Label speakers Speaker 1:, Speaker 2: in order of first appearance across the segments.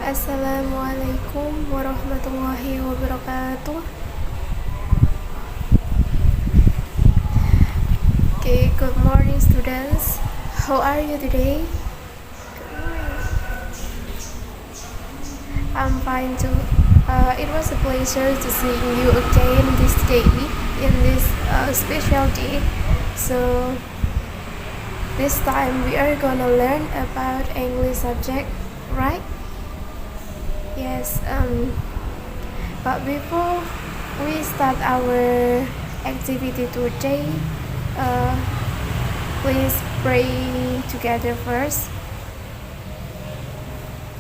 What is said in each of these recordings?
Speaker 1: Assalamualaikum warahmatullahi wabarakatuh. Okay, good morning students. How are you today? I'm fine too. It was a pleasure to see you again this day, in this special day. So this time we are gonna learn about English subject, right? Yes. But before we start our activity today, please pray together first.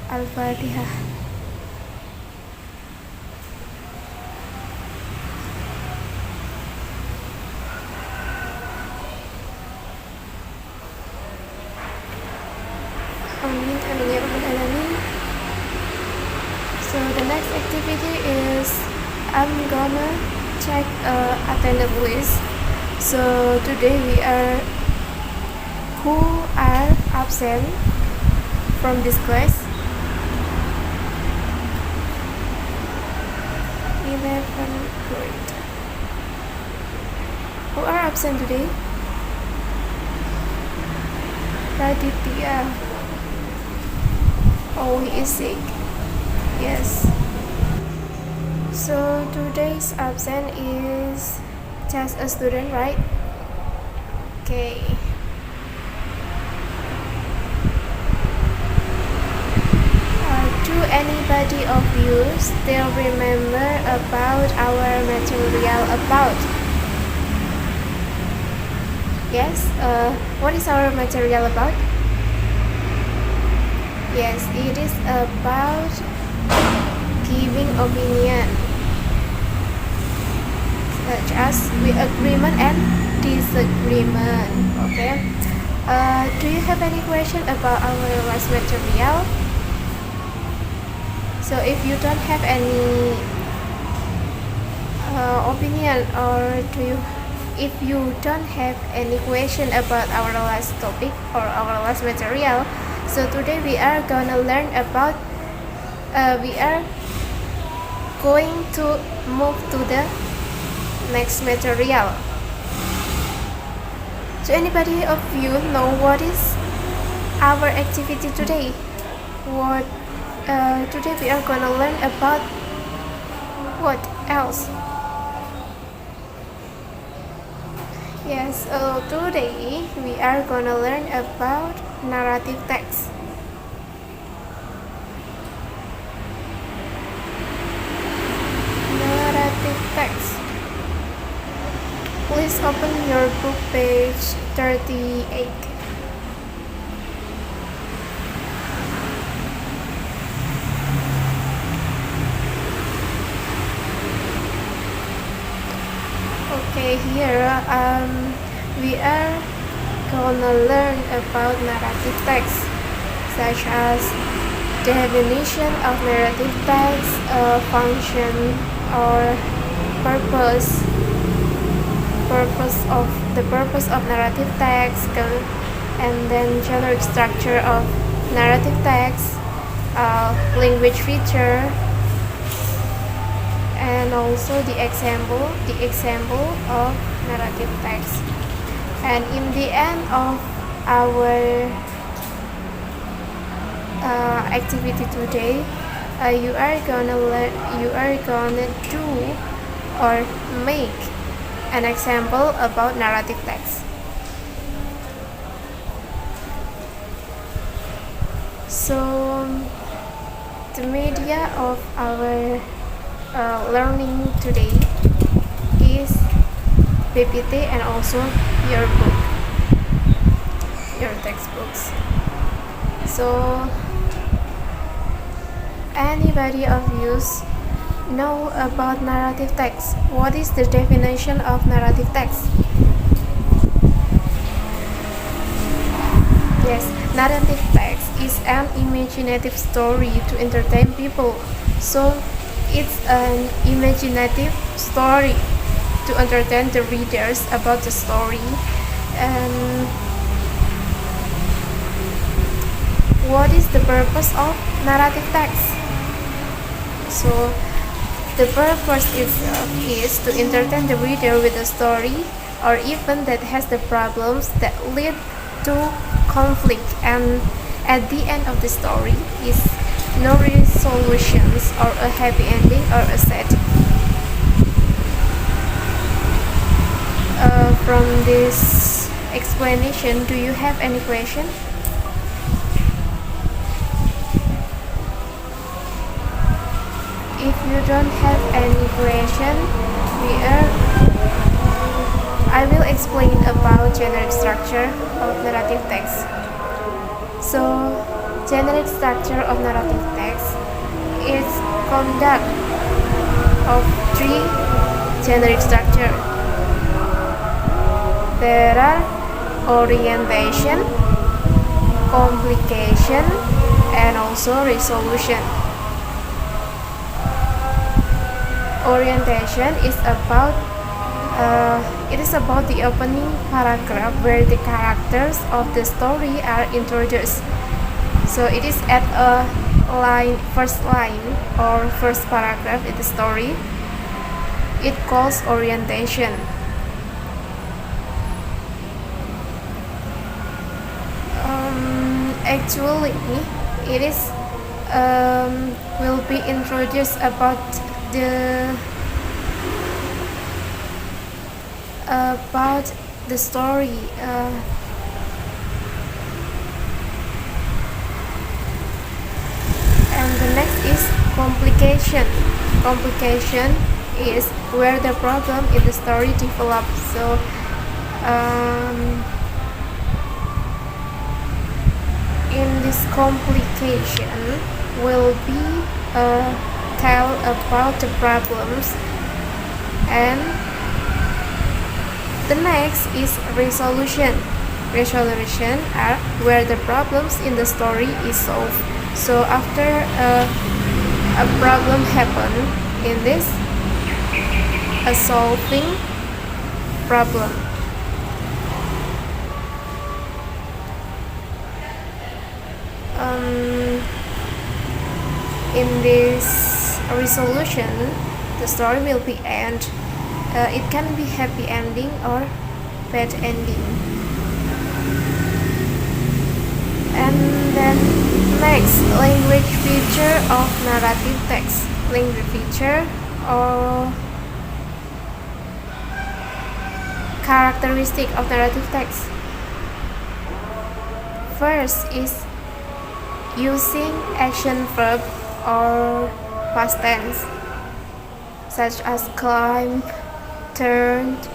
Speaker 1: Al-Fatihah. Amin, amin ya rabbal alamin. So the next activity is I'm gonna check attendance list. So today who are absent from this class? 11th grade. Who are absent today? Raditya. Oh, he is sick. Yes. So today's absent is just a student, right? Okay. Do anybody of you still remember about our material about? Yes. What is our material about? Yes, it is about giving opinion, such as with agreement and disagreement. Okay. Do you have any question about our last material? So if you don't have any opinion, or if you don't have any question about our last topic or our last material, so today we are gonna learn about we are going to move to the next material. So anybody of you know what is our activity today? Today we are gonna learn about what else? Yes, today we are gonna learn about narrative text. Narrative text. Please open your book page 38. Okay, here we are gonna learn about narrative text, such as definition of narrative text, function or purpose of narrative text, and then generic structure of narrative text, language feature, and also the example of narrative text. And in the end of our activity today, you are gonna do or make an example about narrative text. So the media of our learning today is PPT and also your textbooks. So anybody of you know about narrative text? What is the definition of narrative text? Yes, narrative text is an imaginative story to entertain people. So it's an imaginative story to entertain the readers about the story. And what is the purpose of narrative text? So the purpose is to entertain the reader with a story or event that has the problems that lead to conflict, and at the end of the story is no resolutions or a happy ending or a sad. From this explanation, do you have any question? If you don't have any question, I will explain about generic structure of narrative text. So, generic structure of narrative text is conduct of three generic structure. There are orientation, complication, and also resolution. Orientation is about the opening paragraph where the characters of the story are introduced. So it is at a first line or first paragraph in the story. It calls orientation. Actually, it is will be introduced about the story. And the next is complication. Complication is where the problem in the story develops. So in this complication will be tell about the problems, and the next is resolution. Resolution are where the problems in the story is solved. So after a problem happen in this, a solving problem. In this resolution, the story will be end. It can be happy ending or bad ending. And then next, language feature of narrative text. Language feature or characteristic of narrative text. First is using action verb or past tense, such as climbed, turned,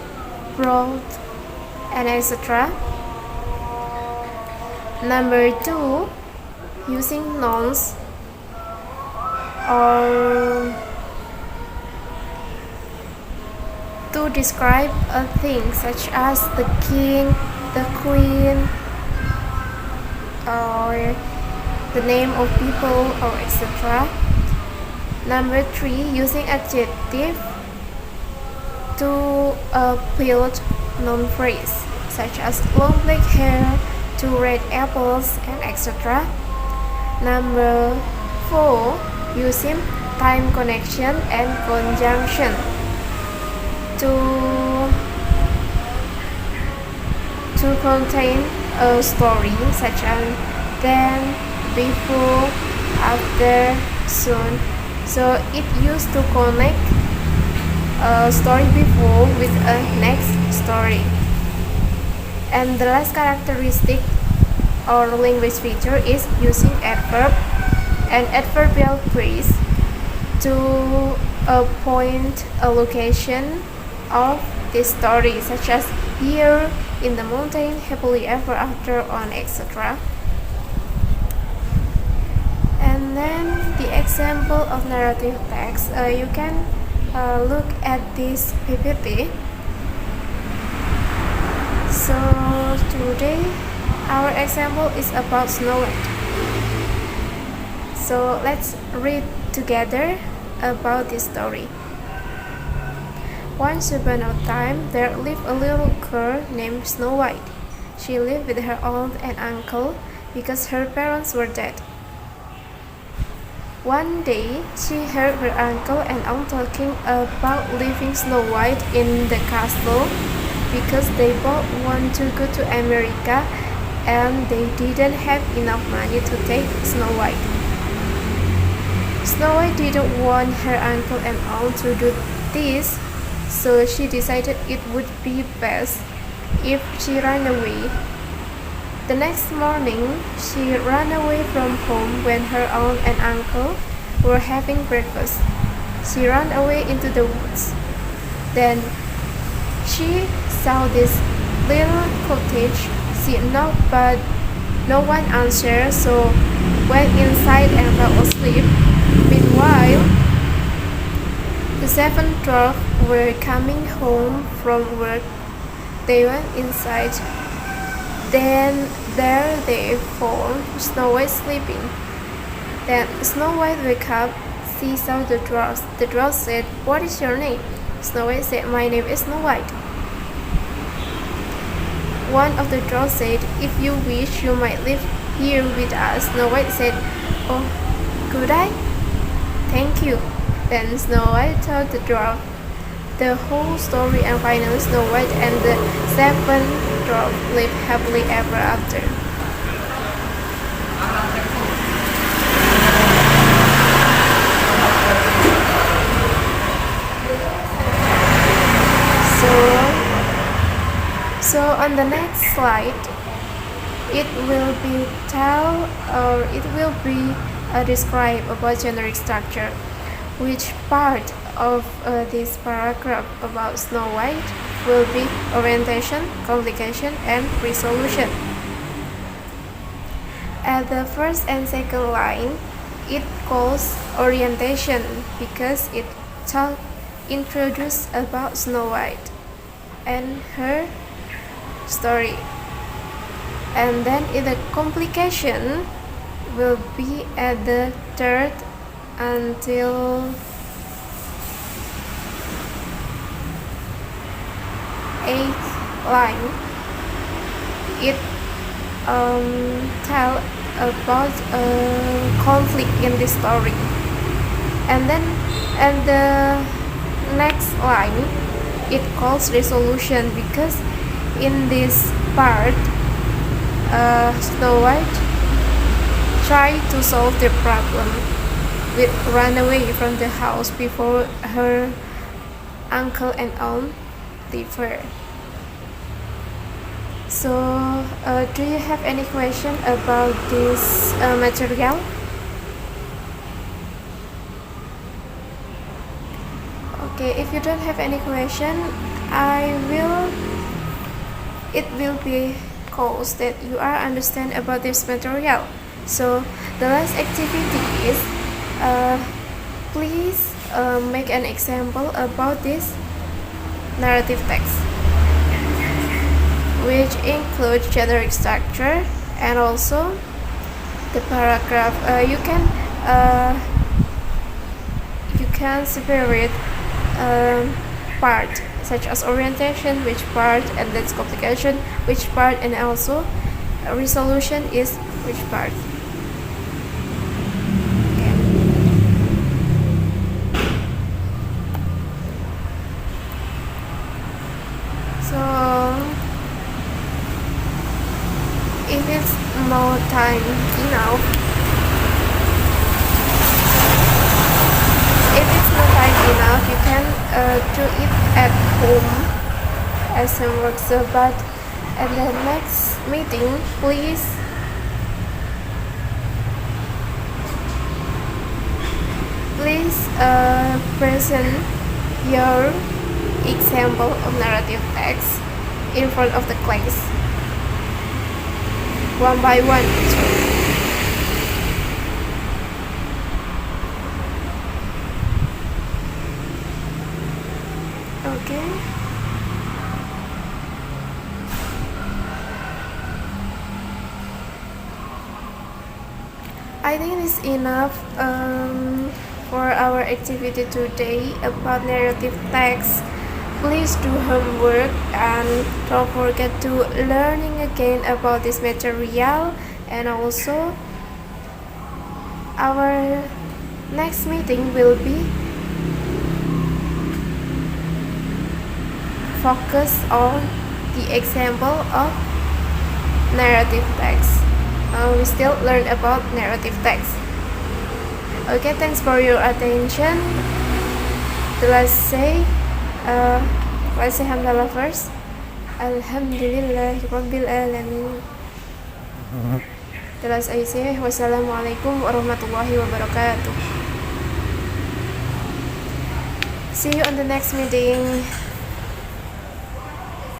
Speaker 1: brought, and etc. Number 2, using nouns or to describe a thing, such as the king, the queen, or the name of people, or etc. Number 3, using adjective to build noun phrase, such as long black hair, 2 red apples, and etc. Number 4, using time connection and conjunction to contain a story, such as then, before, after, soon. So it used to connect a story before with a next story. And the last characteristic or language feature is using adverb and adverbial phrase to point a location of the story, such as here in the mountain, happily ever after, on etc. And then the example of narrative text, you can look at this PPT. So today our example is about Snow White. So let's read together about this story. Once upon a time there lived a little girl named Snow White. She lived with her aunt and uncle because her parents were dead. One day, she heard her uncle and aunt talking about leaving Snow White in the castle because they both want to go to America and they didn't have enough money to take Snow White. Snow White didn't want her uncle and aunt to do this, so she decided it would be best if she ran away. The next morning, she ran away from home when her aunt and uncle were having breakfast. She ran away into the woods. Then she saw this little cottage. She knocked, but no one answered, so went inside and fell asleep. Meanwhile, the seven dwarfs were coming home from work. They went inside. Then there they found Snow White sleeping. Then Snow White woke up. She saw the dwarfs. The dwarfs said, "What is your name?" Snow White said, "My name is Snow White." One of the dwarfs said, "If you wish, you might live here with us." Snow White said, "Oh, could I? Thank you." Then Snow White told the dwarf the whole story, and finally Snow White and the seven dwarfs lived happily ever after. So on the next slide, it will be describe about generic structure. Which part of this paragraph about Snow White will be orientation, complication, and resolution. At the first and second line, it calls orientation because it introduces about Snow White and her story. And then in the complication will be at the third until 8th line. It tell about a conflict in this story, and then at the next line it calls resolution because in this part Snow White tried to solve the problem with run away from the house before her uncle and aunt leave her. So do you have any question about this material? Okay, if you don't have any question, it will be cause that you are understand about this material. So the last activity is please make an example about this narrative text, which includes generic structure and also the paragraph. You can separate part such as orientation, which part, and then complication, which part, and also resolution is which part. Okay. So if it's no time enough, you can do it at home as some work. So, but at the next meeting, please present your example of narrative text in front of the class, one by one. Okay. I think it's enough for our activity today about narrative text. Please do homework and don't forget to learning again about this material And also our next meeting will be focused on the example of narrative text. We still learn about narrative text. Okay, thanks for your attention. Let's say Alhamdulillah first. Alhamdulillahirabbil alamin. Terus I say wassalamualaikum warahmatullahi wabarakatuh. See you on the next meeting.